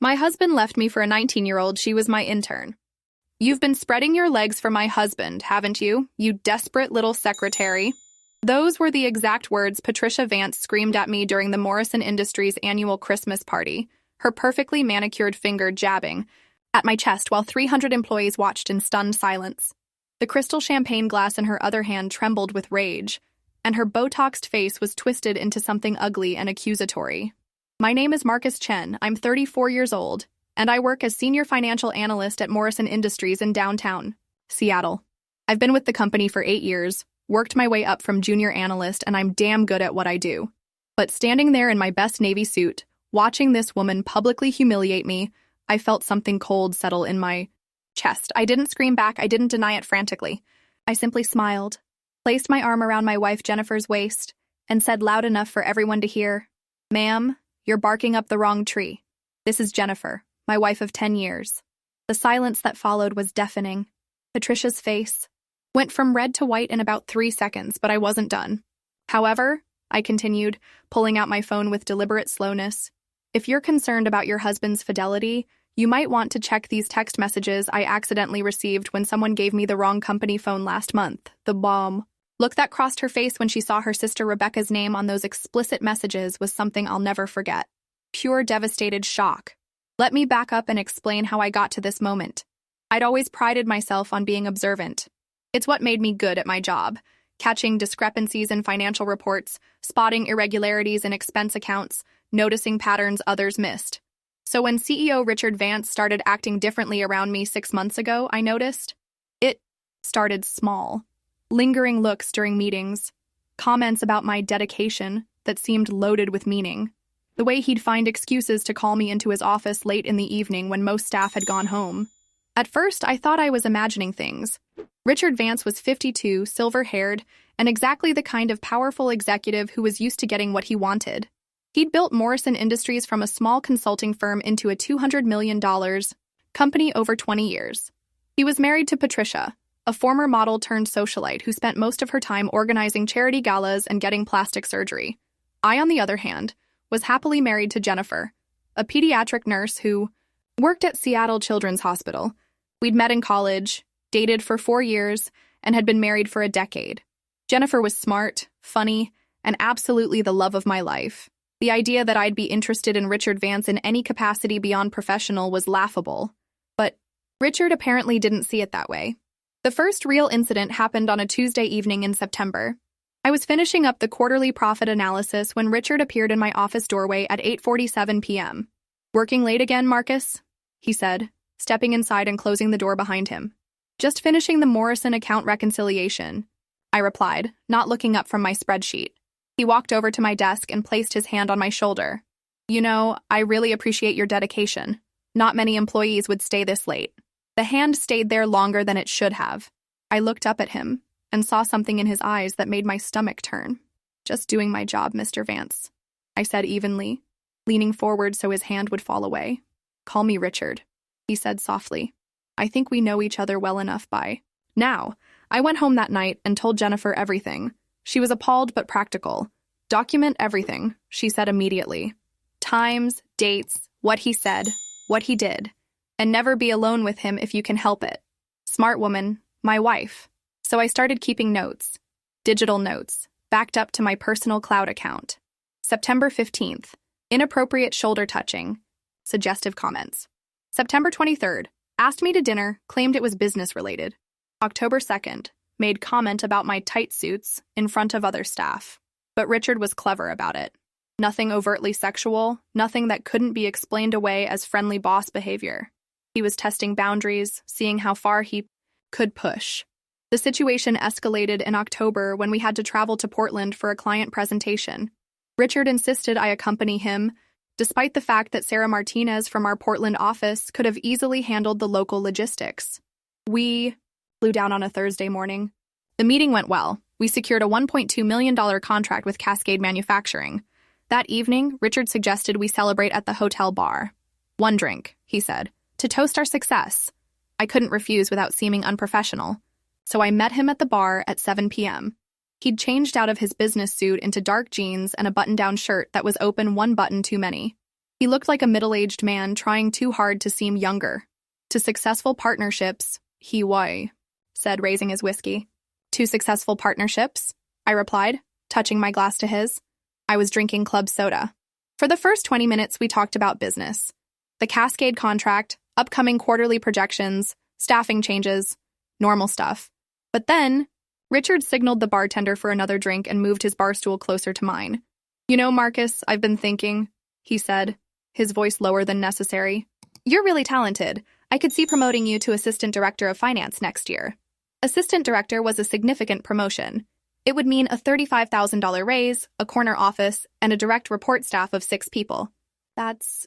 My husband left me for a 19-year-old. She was my intern. You've been spreading your legs for my husband, haven't you, you desperate little secretary? Those were the exact words Patricia Vance screamed at me during the Morrison Industries annual Christmas party, her perfectly manicured finger jabbing at my chest while 300 employees watched in stunned silence. The crystal champagne glass in her other hand trembled with rage, and her Botoxed face was twisted into something ugly and accusatory. My name is Marcus Chen. I'm 34 years old, and I work as Senior Financial Analyst at Morrison Industries in downtown Seattle. I've been with the company for 8 years, worked my way up from junior analyst, and I'm damn good at what I do. But standing there in my best Navy suit, watching this woman publicly humiliate me, I felt something cold settle in my chest. I didn't scream back. I didn't deny it frantically. I simply smiled, placed my arm around my wife Jennifer's waist, and said loud enough for everyone to hear, "Ma'am, you're barking up the wrong tree. This is Jennifer, my wife of 10 years. The silence that followed was deafening. Patricia's face went from red to white in about 3 seconds, but I wasn't done. However, I continued, pulling out my phone with deliberate slowness, if you're concerned about your husband's fidelity, you might want to check these text messages I accidentally received when someone gave me the wrong company phone last month. The bomb. Look that crossed her face when she saw her sister Rebecca's name on those explicit messages was something I'll never forget. Pure devastated shock. Let me back up and explain how I got to this moment. I'd always prided myself on being observant. It's what made me good at my job, catching discrepancies in financial reports, spotting irregularities in expense accounts, noticing patterns others missed. So when CEO Richard Vance started acting differently around me 6 months ago, I noticed. It started small. Lingering looks during meetings, comments about my dedication that seemed loaded with meaning, the way he'd find excuses to call me into his office late in the evening when most staff had gone home. At first, I thought I was imagining things. Richard Vance was 52, silver-haired, and exactly the kind of powerful executive who was used to getting what he wanted. He'd built Morrison Industries from a small consulting firm into a $200 million company over 20 years. He was married to Patricia, a former model-turned-socialite who spent most of her time organizing charity galas and getting plastic surgery. I, on the other hand, was happily married to Jennifer, a pediatric nurse who worked at Seattle Children's Hospital. We'd met in college, dated for 4 years, and had been married for a decade. Jennifer was smart, funny, and absolutely the love of my life. The idea that I'd be interested in Richard Vance in any capacity beyond professional was laughable. But Richard apparently didn't see it that way. The first real incident happened on a Tuesday evening in September. I was finishing up the quarterly profit analysis when Richard appeared in my office doorway at 8:47 p.m. "Working late again, Marcus?" he said, stepping inside and closing the door behind him. "Just finishing the Morrison account reconciliation," I replied, not looking up from my spreadsheet. He walked over to my desk and placed his hand on my shoulder. "You know, I really appreciate your dedication. Not many employees would stay this late." The hand stayed there longer than it should have. I looked up at him and saw something in his eyes that made my stomach turn. "Just doing my job, Mr. Vance," I said evenly, leaning forward so his hand would fall away. "Call me Richard," he said softly. "I think we know each other well enough by now." I went home that night and told Jennifer everything. She was appalled but practical. "Document everything," she said immediately. "Times, dates, what he said, what he did. And never be alone with him if you can help it." Smart woman, my wife. So I started keeping notes. Digital notes, backed up to my personal cloud account. September 15th, inappropriate shoulder touching. Suggestive comments. September 23rd, asked me to dinner, claimed it was business-related. October 2nd, made comment about my tight suits in front of other staff. But Richard was clever about it. Nothing overtly sexual, nothing that couldn't be explained away as friendly boss behavior. He was testing boundaries, seeing how far he could push. The situation escalated in October when we had to travel to Portland for a client presentation. Richard insisted I accompany him, despite the fact that Sarah Martinez from our Portland office could have easily handled the local logistics. We flew down on a Thursday morning. The meeting went well. We secured a $1.2 million contract with Cascade Manufacturing. That evening, Richard suggested we celebrate at the hotel bar. "One drink," he said, "to toast our success." I couldn't refuse without seeming unprofessional. So I met him at the bar at 7 p.m. He'd changed out of his business suit into dark jeans and a button-down shirt that was open one button too many. He looked like a middle-aged man trying too hard to seem younger. To successful partnerships, said, raising his whiskey. To successful partnerships, I replied, touching my glass to his. I was drinking club soda. For the first 20 minutes, we talked about business. The Cascade contract, upcoming quarterly projections, staffing changes, normal stuff. But then, Richard signaled the bartender for another drink and moved his bar stool closer to mine. You know, Marcus, I've been thinking, he said, his voice lower than necessary. You're really talented. I could see promoting you to Assistant Director of Finance next year. Assistant Director was a significant promotion. It would mean a $35,000 raise, a corner office, and a direct report staff of 6 people. That's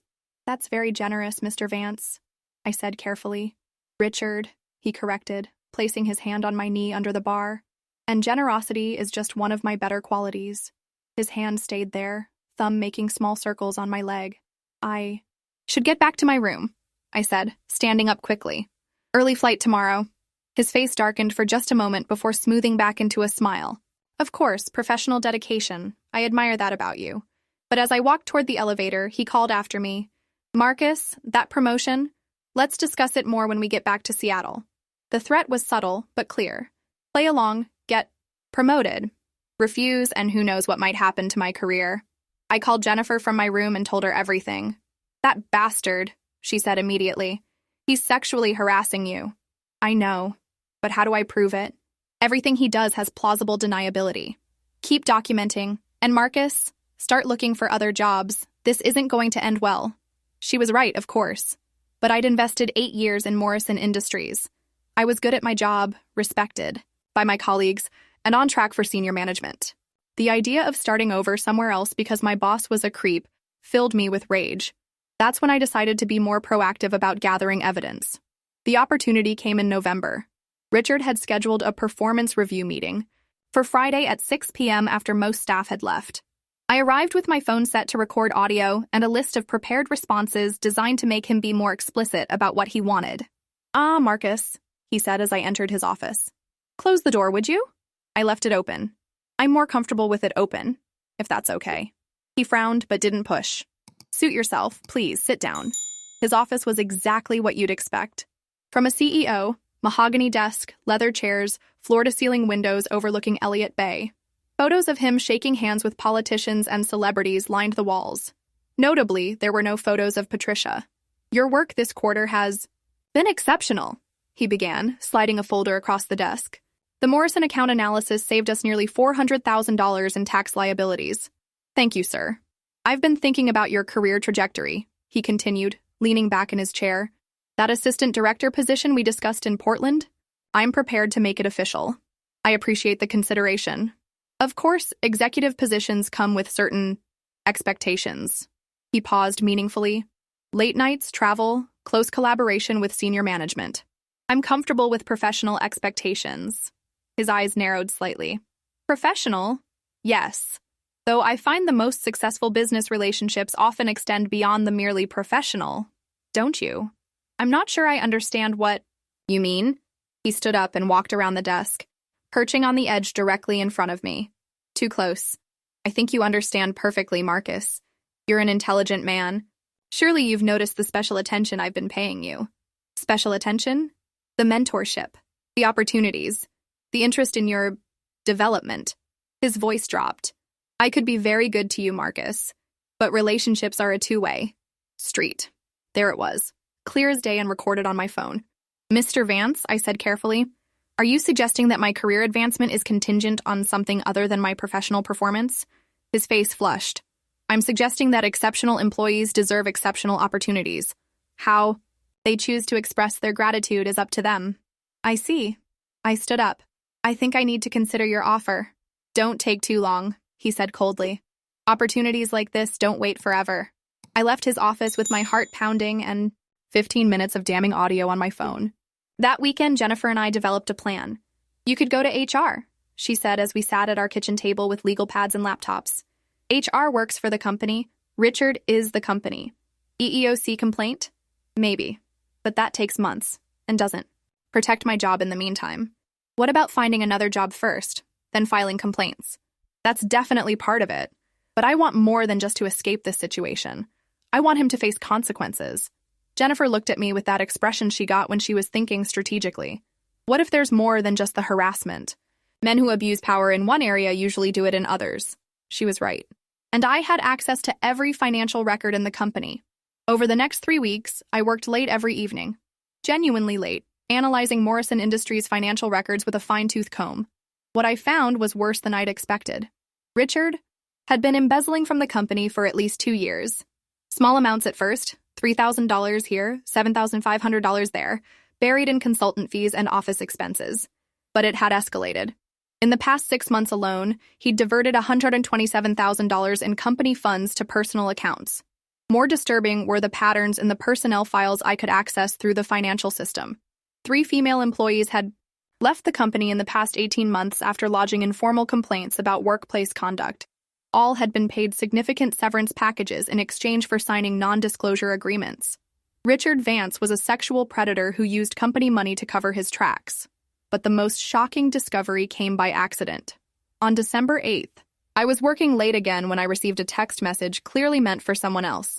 very generous, Mr. Vance, I said carefully. Richard, he corrected, placing his hand on my knee under the bar. And generosity is just one of my better qualities. His hand stayed there, thumb making small circles on my leg. I should get back to my room, I said, standing up quickly. Early flight tomorrow. His face darkened for just a moment before smoothing back into a smile. Of course, professional dedication. I admire that about you. But as I walked toward the elevator, he called after me. Marcus, that promotion? Let's discuss it more when we get back to Seattle. The threat was subtle, but clear. Play along, get promoted. Refuse, and who knows what might happen to my career. I called Jennifer from my room and told her everything. That bastard, she said immediately. He's sexually harassing you. I know, but how do I prove it? Everything he does has plausible deniability. Keep documenting, and Marcus, start looking for other jobs. This isn't going to end well. She was right, of course. But I'd invested 8 years in Morrison Industries. I was good at my job, respected by my colleagues, and on track for senior management. The idea of starting over somewhere else because my boss was a creep filled me with rage. That's when I decided to be more proactive about gathering evidence. The opportunity came in November. Richard had scheduled a performance review meeting for Friday at 6 p.m. after most staff had left. I arrived with my phone set to record audio and a list of prepared responses designed to make him be more explicit about what he wanted. Ah, Marcus, he said as I entered his office. Close the door, would you? I left it open. I'm more comfortable with it open, if that's okay. He frowned but didn't push. Suit yourself, please, sit down. His office was exactly what you'd expect. From a CEO, mahogany desk, leather chairs, floor-to-ceiling windows overlooking Elliott Bay. Photos of him shaking hands with politicians and celebrities lined the walls. Notably, there were no photos of Patricia. Your work this quarter has been exceptional, he began, sliding a folder across the desk. The Morrison account analysis saved us nearly $400,000 in tax liabilities. Thank you, sir. I've been thinking about your career trajectory, he continued, leaning back in his chair. That assistant director position we discussed in Portland? I'm prepared to make it official. I appreciate the consideration. Of course, executive positions come with certain expectations. He paused meaningfully. Late nights, travel, close collaboration with senior management. I'm comfortable with professional expectations. His eyes narrowed slightly. Professional? Yes. Though I find the most successful business relationships often extend beyond the merely professional. Don't you? I'm not sure I understand what you mean. He stood up and walked around the desk, perching on the edge directly in front of me. Too close. I think you understand perfectly, Marcus. You're an intelligent man. Surely you've noticed the special attention I've been paying you. Special attention? The mentorship, the opportunities, the interest in your development. His voice dropped. I could be very good to you, Marcus, but relationships are a two-way street. There it was, clear as day and recorded on my phone. Mr. Vance, I said carefully, are you suggesting that my career advancement is contingent on something other than my professional performance? His face flushed. I'm suggesting that exceptional employees deserve exceptional opportunities. How they choose to express their gratitude is up to them. I see. I stood up. I think I need to consider your offer. Don't take too long, he said coldly. Opportunities like this don't wait forever. I left his office with my heart pounding and 15 minutes of damning audio on my phone. That weekend, Jennifer and I developed a plan. You could go to HR, she said as we sat at our kitchen table with legal pads and laptops. HR works for the company. Richard is the company. EEOC complaint? Maybe. But that takes months, and doesn't protect my job in the meantime. What about finding another job first, then filing complaints? That's definitely part of it. But I want more than just to escape this situation. I want him to face consequences. Jennifer looked at me with that expression she got when she was thinking strategically. What if there's more than just the harassment? Men who abuse power in one area usually do it in others. She was right. And I had access to every financial record in the company. Over the next 3 weeks, I worked late every evening. Genuinely late, analyzing Morrison Industries' financial records with a fine-tooth comb. What I found was worse than I'd expected. Richard had been embezzling from the company for at least 2 years. Small amounts at first, $3,000 here, $7,500 there, buried in consultant fees and office expenses. But it had escalated. In the past 6 months alone, he'd diverted $127,000 in company funds to personal accounts. More disturbing were the patterns in the personnel files I could access through the financial system. 3 female employees had left the company in the past 18 months after lodging informal complaints about workplace conduct. All had been paid significant severance packages in exchange for signing non-disclosure agreements. Richard Vance was a sexual predator who used company money to cover his tracks. But the most shocking discovery came by accident. On December 8th, I was working late again when I received a text message clearly meant for someone else.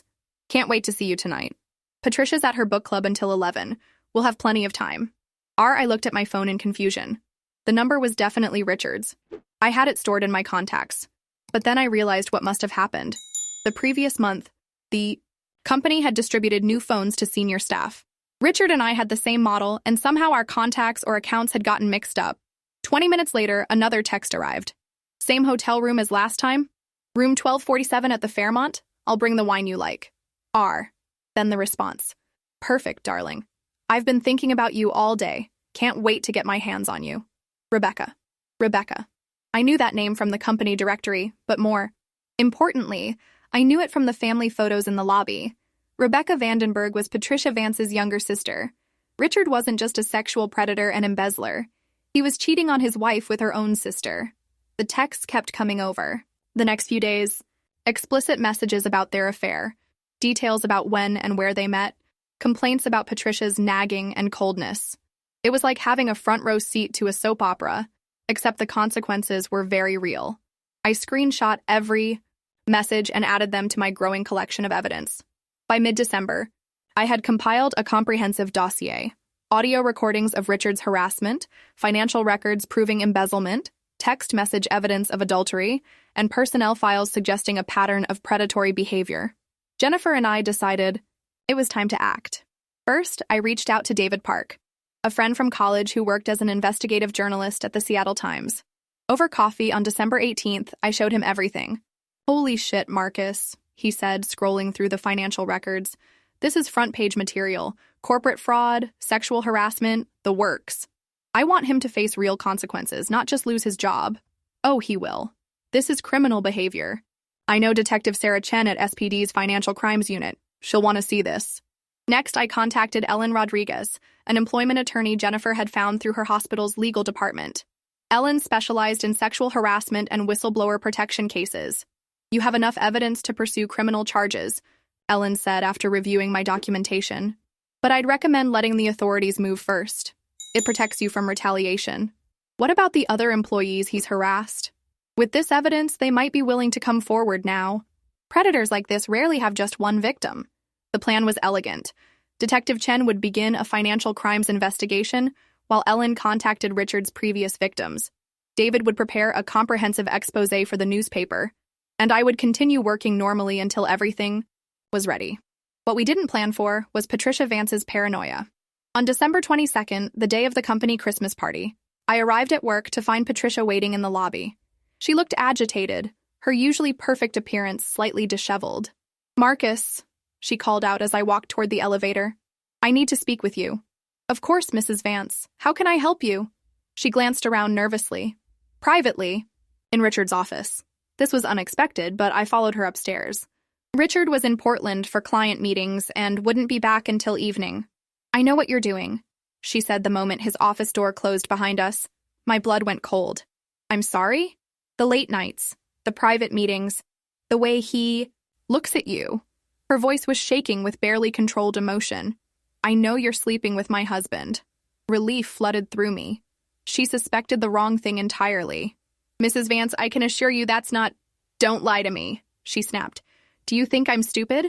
Can't wait to see you tonight. Patricia's at her book club until 11. We'll have plenty of time. I looked at my phone in confusion. The number was definitely Richard's. I had it stored in my contacts. But then I realized what must have happened. The previous month, the company had distributed new phones to senior staff. Richard and I had the same model, and somehow our contacts or accounts had gotten mixed up. 20 minutes later, another text arrived. Same hotel room as last time? Room 1247 at the Fairmont? I'll bring the wine you like. R. Then the response. Perfect, darling. I've been thinking about you all day. Can't wait to get my hands on you. Rebecca. Rebecca. I knew that name from the company directory, but more importantly, I knew it from the family photos in the lobby. Rebecca Vandenberg was Patricia Vance's younger sister. Richard wasn't just a sexual predator and embezzler. He was cheating on his wife with her own sister. The texts kept coming over. The next few days, explicit messages about their affair, details about when and where they met, complaints about Patricia's nagging and coldness. It was like having a front row seat to a soap opera, except the consequences were very real. I screenshot every message and added them to my growing collection of evidence. By mid-December, I had compiled a comprehensive dossier: audio recordings of Richard's harassment, financial records proving embezzlement, text message evidence of adultery, and personnel files suggesting a pattern of predatory behavior. Jennifer and I decided it was time to act. First, I reached out to David Park, a friend from college who worked as an investigative journalist at the Seattle Times. Over coffee on December 18th, I showed him everything. Holy shit, Marcus, he said, scrolling through the financial records. This is front-page material. Corporate fraud, sexual harassment, the works. I want him to face real consequences, not just lose his job. Oh, he will. This is criminal behavior. I know Detective Sarah Chen at SPD's Financial Crimes Unit. She'll want to see this. Next, I contacted Ellen Rodriguez, an employment attorney Jennifer had found through her hospital's legal department. Ellen specialized in sexual harassment and whistleblower protection cases. You have enough evidence to pursue criminal charges, Ellen said after reviewing my documentation. But I'd recommend letting the authorities move first. It protects you from retaliation. What about the other employees he's harassed? With this evidence, they might be willing to come forward now. Predators like this rarely have just one victim. The plan was elegant. Detective Chen would begin a financial crimes investigation, while Ellen contacted Richard's previous victims. David would prepare a comprehensive exposé for the newspaper, and I would continue working normally until everything was ready. What we didn't plan for was Patricia Vance's paranoia. On December 22nd, the day of the company Christmas party, I arrived at work to find Patricia waiting in the lobby. She looked agitated, her usually perfect appearance slightly disheveled. Marcus, she called out as I walked toward the elevator. I need to speak with you. Of course, Mrs. Vance. How can I help you? She glanced around nervously. Privately, in Richard's office. This was unexpected, but I followed her upstairs. Richard was in Portland for client meetings and wouldn't be back until evening. I know what you're doing, she said the moment his office door closed behind us. My blood went cold. I'm sorry? The late nights, the private meetings, the way he looks at you. Her voice was shaking with barely controlled emotion. I know you're sleeping with my husband. Relief flooded through me. She suspected the wrong thing entirely. Mrs. Vance, I can assure you that's not— Don't lie to me, she snapped. Do you think I'm stupid?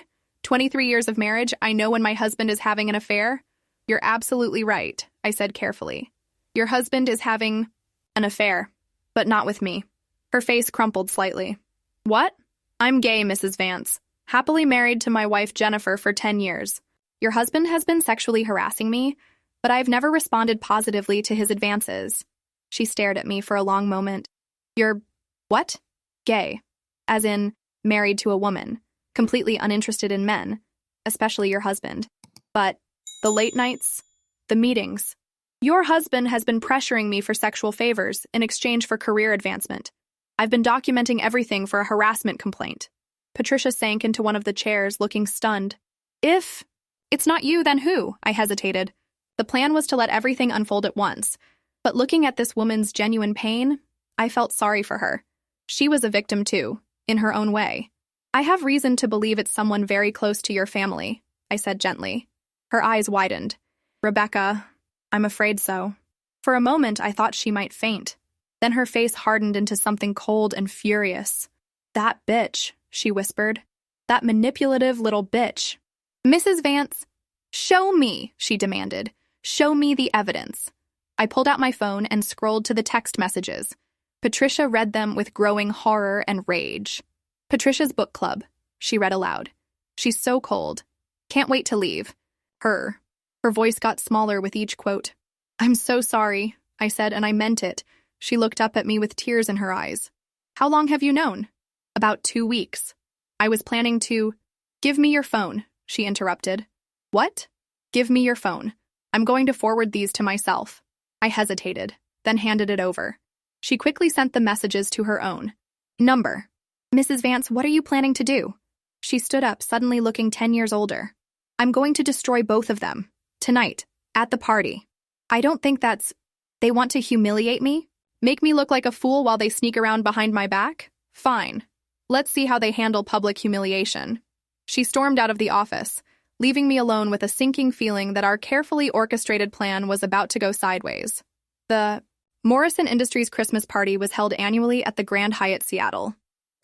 23 years of marriage, I know when my husband is having an affair? You're absolutely right, I said carefully. Your husband is having an affair, but not with me. Her face crumpled slightly. What? I'm gay, Mrs. Vance. Happily married to my wife Jennifer for 10 years. Your husband has been sexually harassing me, but I've never responded positively to his advances. She stared at me for a long moment. You're what? Gay. As in, married to a woman, completely uninterested in men, especially your husband. But the late nights, the meetings. Your husband has been pressuring me for sexual favors in exchange for career advancement. I've been documenting everything for a harassment complaint. Patricia sank into one of the chairs, looking stunned. If it's not you, then who? I hesitated. The plan was to let everything unfold at once, but looking at this woman's genuine pain, I felt sorry for her. She was a victim too, in her own way. I have reason to believe it's someone very close to your family, I said gently. Her eyes widened. Rebecca, I'm afraid so. For a moment, I thought she might faint. Then her face hardened into something cold and furious. That bitch, she whispered. That manipulative little bitch. Mrs. Vance, show me, she demanded. Show me the evidence. I pulled out my phone and scrolled to the text messages. Patricia read them with growing horror and rage. Patricia's book club, she read aloud. She's so cold. Can't wait to leave. Her. Her voice got smaller with each quote. I'm so sorry, I said, and I meant it. She looked up at me with tears in her eyes. How long have you known? About 2 weeks. I was planning to... Give me your phone, she interrupted. What? Give me your phone. I'm going to forward these to myself. I hesitated, then handed it over. She quickly sent the messages to her own. Number. Mrs. Vance, what are you planning to do? She stood up, suddenly looking 10 years older. I'm going to destroy both of them. Tonight. At the party. I don't think that's... They want to humiliate me? Make me look like a fool while they sneak around behind my back? Fine. Let's see how they handle public humiliation. She stormed out of the office, leaving me alone with a sinking feeling that our carefully orchestrated plan was about to go sideways. The Morrison Industries Christmas party was held annually at the Grand Hyatt Seattle.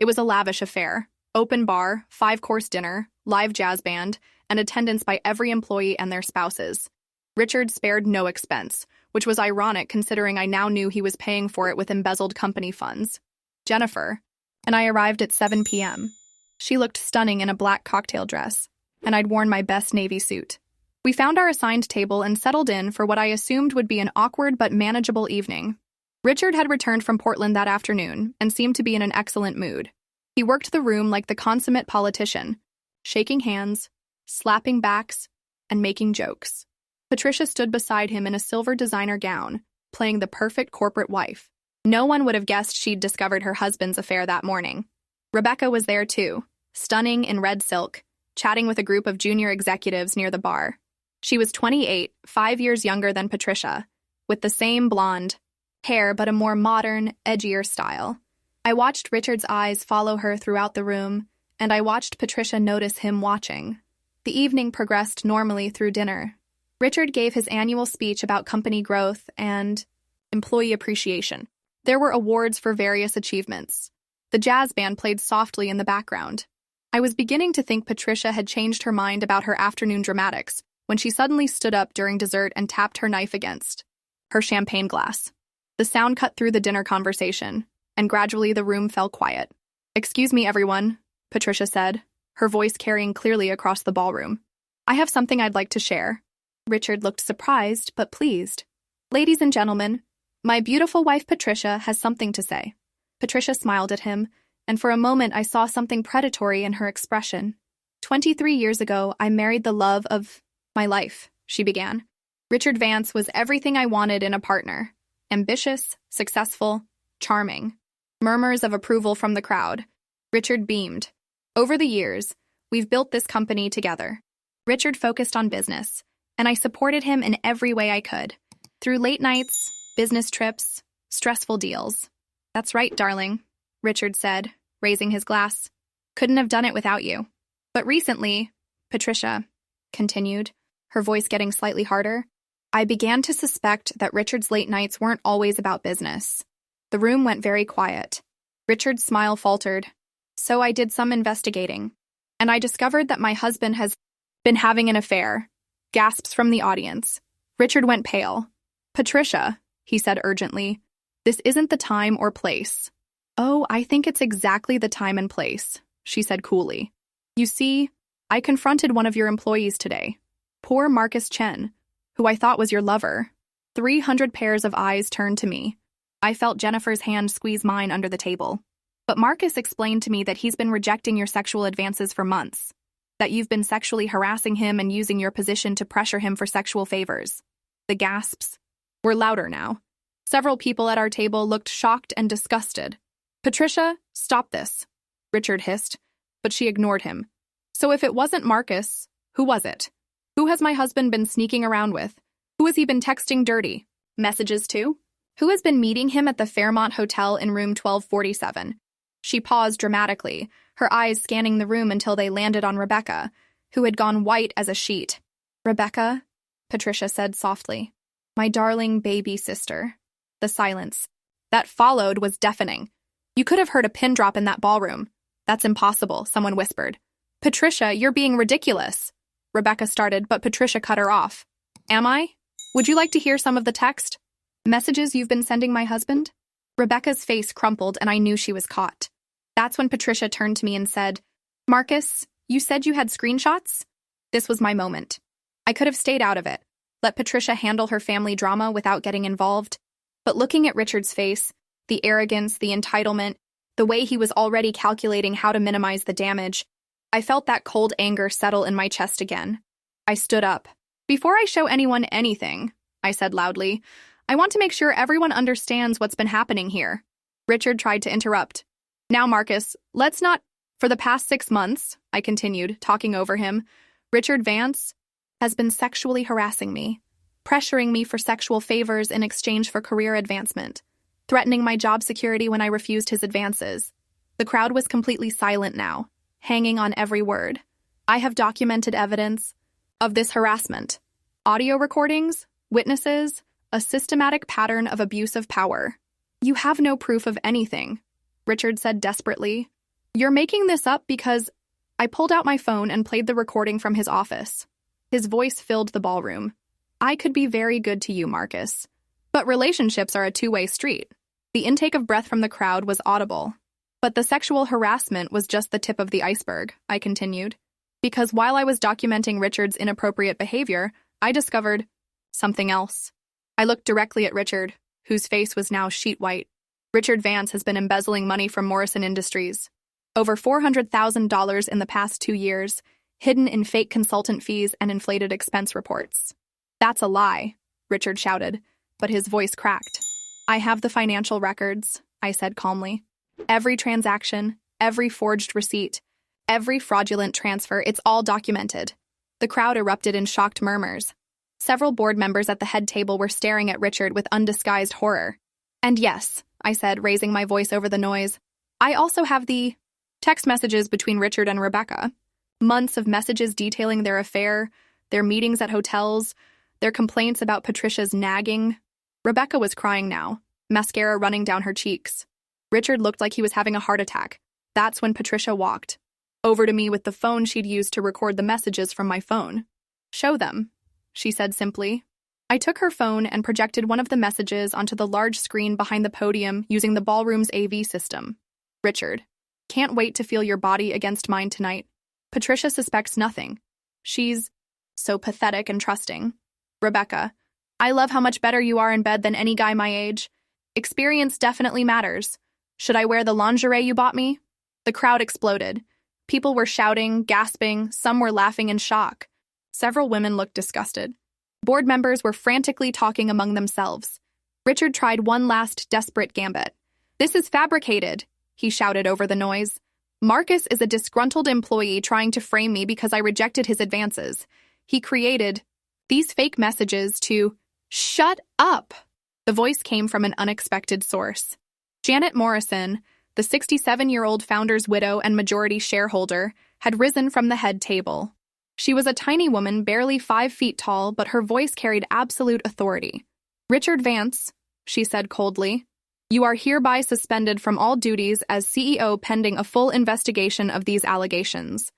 It was a lavish affair. Open bar, 5-course dinner, live jazz band, and attendance by every employee and their spouses. Richard spared no expense, which was ironic considering I now knew he was paying for it with embezzled company funds. Jennifer and I arrived at 7 p.m. She looked stunning in a black cocktail dress, and I'd worn my best navy suit. We found our assigned table and settled in for what I assumed would be an awkward but manageable evening. Richard had returned from Portland that afternoon and seemed to be in an excellent mood. He worked the room like the consummate politician, shaking hands, slapping backs, and making jokes. Patricia stood beside him in a silver designer gown, playing the perfect corporate wife. No one would have guessed she'd discovered her husband's affair that morning. Rebecca was there too, stunning in red silk, chatting with a group of junior executives near the bar. She was 28, 5 years younger than Patricia, with the same blonde hair but a more modern, edgier style. I watched Richard's eyes follow her throughout the room, and I watched Patricia notice him watching. The evening progressed normally through dinner. Richard gave his annual speech about company growth and employee appreciation. There were awards for various achievements. The jazz band played softly in the background. I was beginning to think Patricia had changed her mind about her afternoon dramatics when she suddenly stood up during dessert and tapped her knife against her champagne glass. The sound cut through the dinner conversation, and gradually the room fell quiet. Excuse me, everyone, Patricia said, her voice carrying clearly across the ballroom. I have something I'd like to share. Richard looked surprised but pleased. Ladies and gentlemen, my beautiful wife Patricia has something to say. Patricia smiled at him, and for a moment I saw something predatory in her expression. 23 years ago, I married the love of my life, she began. Richard Vance was everything I wanted in a partner. Ambitious, successful, charming. Murmurs of approval from the crowd. Richard beamed. Over the years, we've built this company together. Richard focused on business, and I supported him in every way I could. Through late nights, business trips, stressful deals. That's right, darling, Richard said, raising his glass. Couldn't have done it without you. But recently, Patricia continued, her voice getting slightly harder, I began to suspect that Richard's late nights weren't always about business. The room went very quiet. Richard's smile faltered. So I did some investigating. and I discovered that my husband has been having an affair. Gasps from the audience. Richard went pale. Patricia, he said urgently, this isn't the time or place. Oh, I think it's exactly the time and place, she said coolly. You see, I confronted one of your employees today. Poor Marcus Chen, who I thought was your lover. 300 pairs of eyes turned to me. I felt Jennifer's hand squeeze mine under the table. But Marcus explained to me that he's been rejecting your sexual advances for months, that you've been sexually harassing him and using your position to pressure him for sexual favors. The gasps were louder now. Several people at our table looked shocked and disgusted. Patricia, stop this, Richard hissed, but she ignored him. So if it wasn't Marcus, who was it? Who has my husband been sneaking around with? Who has he been texting dirty messages to? Who has been meeting him at the Fairmont Hotel in room 1247? She paused dramatically, her eyes scanning the room until they landed on Rebecca, who had gone white as a sheet. Rebecca, Patricia said softly. My darling baby sister. The silence that followed was deafening. You could have heard a pin drop in that ballroom. That's impossible, someone whispered. Patricia, you're being ridiculous. Rebecca started, but Patricia cut her off. Am I? Would you like to hear some of the text? Messages you've been sending my husband? Rebecca's face crumpled, and I knew she was caught. That's when Patricia turned to me and said, Marcus, you said you had screenshots? This was my moment. I could have stayed out of it, let Patricia handle her family drama without getting involved. But looking at Richard's face, the arrogance, the entitlement, the way he was already calculating how to minimize the damage, I felt that cold anger settle in my chest again. I stood up. Before I show anyone anything, I said loudly, I want to make sure everyone understands what's been happening here. Richard tried to interrupt. Now, Marcus, let's not. For the past 6 months, I continued, talking over him, Richard Vance has been sexually harassing me, pressuring me for sexual favors in exchange for career advancement, threatening my job security when I refused his advances. The crowd was completely silent now, hanging on every word. I have documented evidence of this harassment. Audio recordings, witnesses, a systematic pattern of abuse of power. You have no proof of anything, Richard said desperately. You're making this up because I pulled out my phone and played the recording from his office. His voice filled the ballroom. I could be very good to you, Marcus. But relationships are a two-way street. The intake of breath from the crowd was audible. But the sexual harassment was just the tip of the iceberg, I continued. Because while I was documenting Richard's inappropriate behavior, I discovered something else. I looked directly at Richard, whose face was now sheet white. Richard Vance has been embezzling money from Morrison Industries. Over $400,000 in the past 2 years, hidden in fake consultant fees and inflated expense reports. That's a lie, Richard shouted, but his voice cracked. I have the financial records, I said calmly. Every transaction, every forged receipt, every fraudulent transfer, it's all documented. The crowd erupted in shocked murmurs. Several board members at the head table were staring at Richard with undisguised horror. And yes, I said, raising my voice over the noise, I also have the text messages between Richard and Rebecca. Months of messages detailing their affair, their meetings at hotels, their complaints about Patricia's nagging. Rebecca was crying now, mascara running down her cheeks. Richard looked like he was having a heart attack. That's when Patricia walked over to me with the phone she'd used to record the messages from my phone. Show them, she said simply. I took her phone and projected one of the messages onto the large screen behind the podium using the ballroom's AV system. Richard, can't wait to feel your body against mine tonight. Patricia suspects nothing. She's so pathetic and trusting. Rebecca, I love how much better you are in bed than any guy my age. Experience definitely matters. Should I wear the lingerie you bought me? The crowd exploded. People were shouting, gasping, some were laughing in shock. Several women looked disgusted. Board members were frantically talking among themselves. Richard tried one last desperate gambit. This is fabricated, he shouted over the noise. Marcus is a disgruntled employee trying to frame me because I rejected his advances. He created these fake messages to shut up. The voice came from an unexpected source. Janet Morrison, the 67-year-old founder's widow and majority shareholder, had risen from the head table. She was a tiny woman, barely 5 feet tall, but her voice carried absolute authority. Richard Vance, she said coldly, you are hereby suspended from all duties as CEO pending a full investigation of these allegations.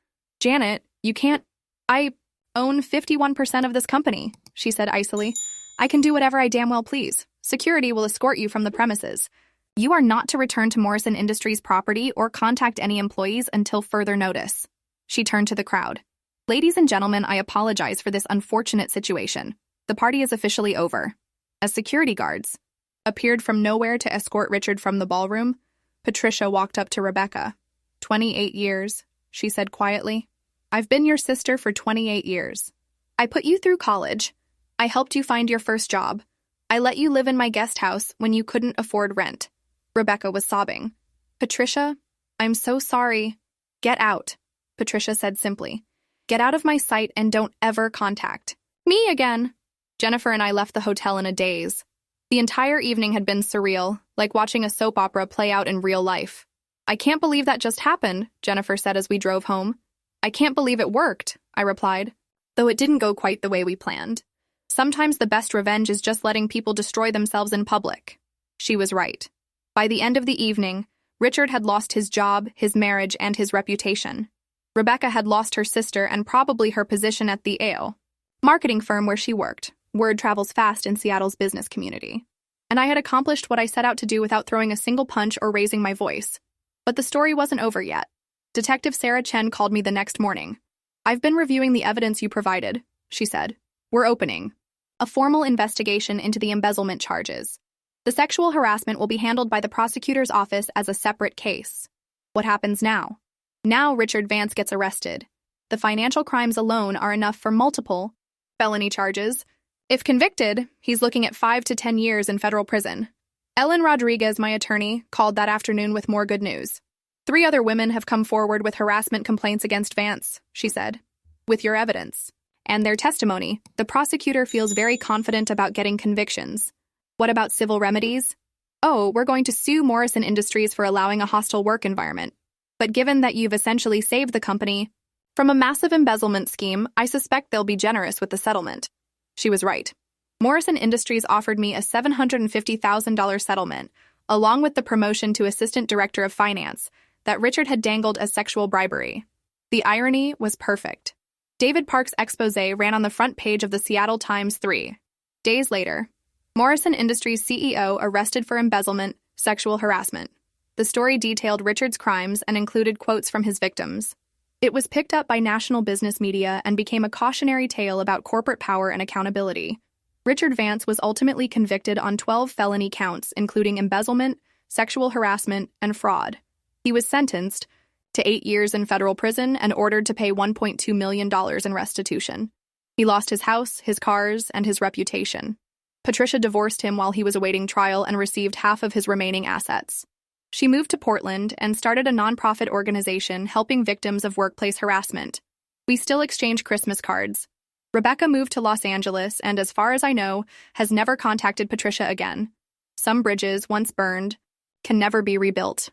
Janet, you can't. I own 51% of this company, she said icily. I can do whatever I damn well please. Security will escort you from the premises. You are not to return to Morrison Industries property or contact any employees until further notice. She turned to the crowd. Ladies and gentlemen, I apologize for this unfortunate situation. The party is officially over. As security guards appeared from nowhere to escort Richard from the ballroom, Patricia walked up to Rebecca. 28 years, she said quietly. I've been your sister for 28 years. I put you through college. I helped you find your first job. I let you live in my guest house when you couldn't afford rent. Rebecca was sobbing. Patricia, I'm so sorry. Get out, Patricia said simply. Get out of my sight and don't ever contact me again. Jennifer and I left the hotel in a daze. The entire evening had been surreal, like watching a soap opera play out in real life. I can't believe that just happened, Jennifer said as we drove home. I can't believe it worked, I replied, though it didn't go quite the way we planned. Sometimes the best revenge is just letting people destroy themselves in public. She was right. By the end of the evening, Richard had lost his job, his marriage, and his reputation. Rebecca had lost her sister and probably her position at the AO marketing firm where she worked. Word travels fast in Seattle's business community. And I had accomplished what I set out to do without throwing a single punch or raising my voice. But the story wasn't over yet. Detective Sarah Chen called me the next morning. I've been reviewing the evidence you provided, she said. We're opening a formal investigation into the embezzlement charges. The sexual harassment will be handled by the prosecutor's office as a separate case. What happens now? Now Richard Vance gets arrested. The financial crimes alone are enough for multiple felony charges. If convicted, he's looking at 5 to 10 years in federal prison. Ellen Rodriguez, my attorney, called that afternoon with more good news. 3 other women have come forward with harassment complaints against Vance, she said. With your evidence and their testimony, the prosecutor feels very confident about getting convictions. What about civil remedies? Oh, we're going to sue Morrison Industries for allowing a hostile work environment. But given that you've essentially saved the company from a massive embezzlement scheme, I suspect they'll be generous with the settlement. She was right. Morrison Industries offered me a $750,000 settlement, along with the promotion to Assistant Director of Finance, that Richard had dangled as sexual bribery. The irony was perfect. David Park's expose ran on the front page of the Seattle Times 3 days later. Morrison Industries CEO arrested for embezzlement, sexual harassment. The story detailed Richard's crimes and included quotes from his victims. It was picked up by national business media and became a cautionary tale about corporate power and accountability. Richard Vance was ultimately convicted on 12 felony counts, including embezzlement, sexual harassment, and fraud. He was sentenced to 8 years in federal prison and ordered to pay $1.2 million in restitution. He lost his house, his cars, and his reputation. Patricia divorced him while he was awaiting trial and received half of his remaining assets. She moved to Portland and started a nonprofit organization helping victims of workplace harassment. We still exchange Christmas cards. Rebecca moved to Los Angeles and, as far as I know, has never contacted Patricia again. Some bridges, once burned, can never be rebuilt.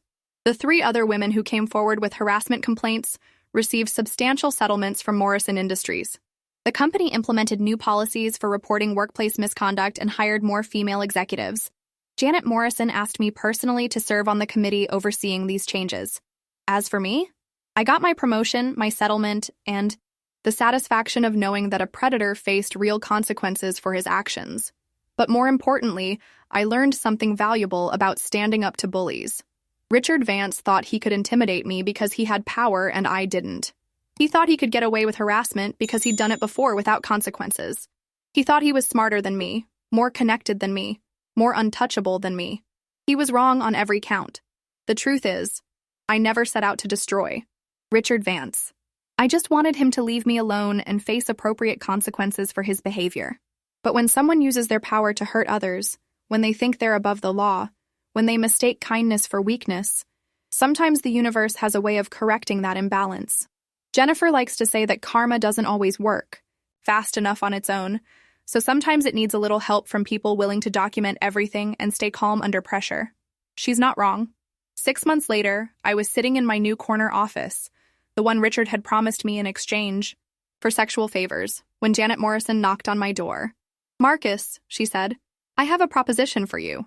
The 3 other women who came forward with harassment complaints received substantial settlements from Morrison Industries. The company implemented new policies for reporting workplace misconduct and hired more female executives. Janet Morrison asked me personally to serve on the committee overseeing these changes. As for me, I got my promotion, my settlement, and the satisfaction of knowing that a predator faced real consequences for his actions. But more importantly, I learned something valuable about standing up to bullies. Richard Vance thought he could intimidate me because he had power and I didn't. He thought he could get away with harassment because he'd done it before without consequences. He thought he was smarter than me, more connected than me, more untouchable than me. He was wrong on every count. The truth is, I never set out to destroy Richard Vance. I just wanted him to leave me alone and face appropriate consequences for his behavior. But when someone uses their power to hurt others, when they think they're above the law, when they mistake kindness for weakness, sometimes the universe has a way of correcting that imbalance. Jennifer likes to say that karma doesn't always work fast enough on its own, so sometimes it needs a little help from people willing to document everything and stay calm under pressure. She's not wrong. 6 months later, I was sitting in my new corner office, the one Richard had promised me in exchange for sexual favors, when Janet Morrison knocked on my door. Marcus, she said, I have a proposition for you.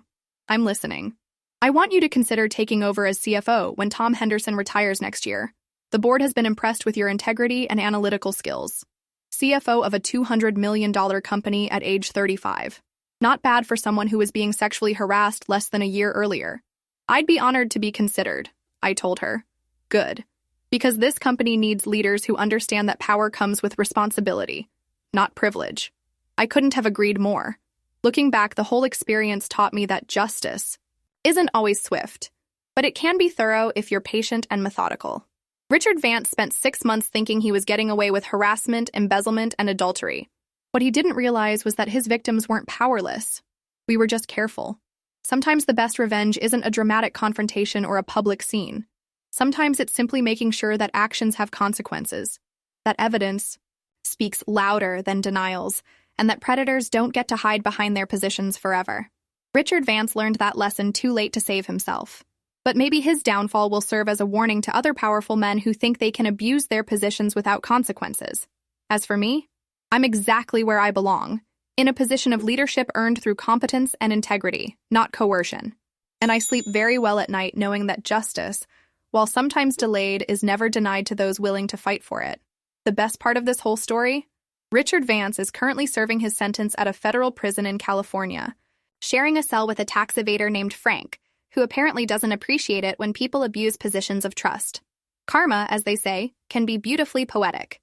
I'm listening. I want you to consider taking over as CFO when Tom Henderson retires next year. The board has been impressed with your integrity and analytical skills. CFO of a $200 million company at age 35. Not bad for someone who was being sexually harassed less than a year earlier. I'd be honored to be considered, I told her. Good. Because this company needs leaders who understand that power comes with responsibility, not privilege. I couldn't have agreed more. Looking back, the whole experience taught me that justice isn't always swift, but it can be thorough if you're patient and methodical. Richard Vance spent 6 months thinking he was getting away with harassment, embezzlement, and adultery. What he didn't realize was that his victims weren't powerless. We were just careful. Sometimes the best revenge isn't a dramatic confrontation or a public scene. Sometimes it's simply making sure that actions have consequences, that evidence speaks louder than denials, and that predators don't get to hide behind their positions forever. Richard Vance learned that lesson too late to save himself. But maybe his downfall will serve as a warning to other powerful men who think they can abuse their positions without consequences. As for me, I'm exactly where I belong, in a position of leadership earned through competence and integrity, not coercion. And I sleep very well at night knowing that justice, while sometimes delayed, is never denied to those willing to fight for it. The best part of this whole story? Richard Vance is currently serving his sentence at a federal prison in California, sharing a cell with a tax evader named Frank, who apparently doesn't appreciate it when people abuse positions of trust. Karma, as they say, can be beautifully poetic.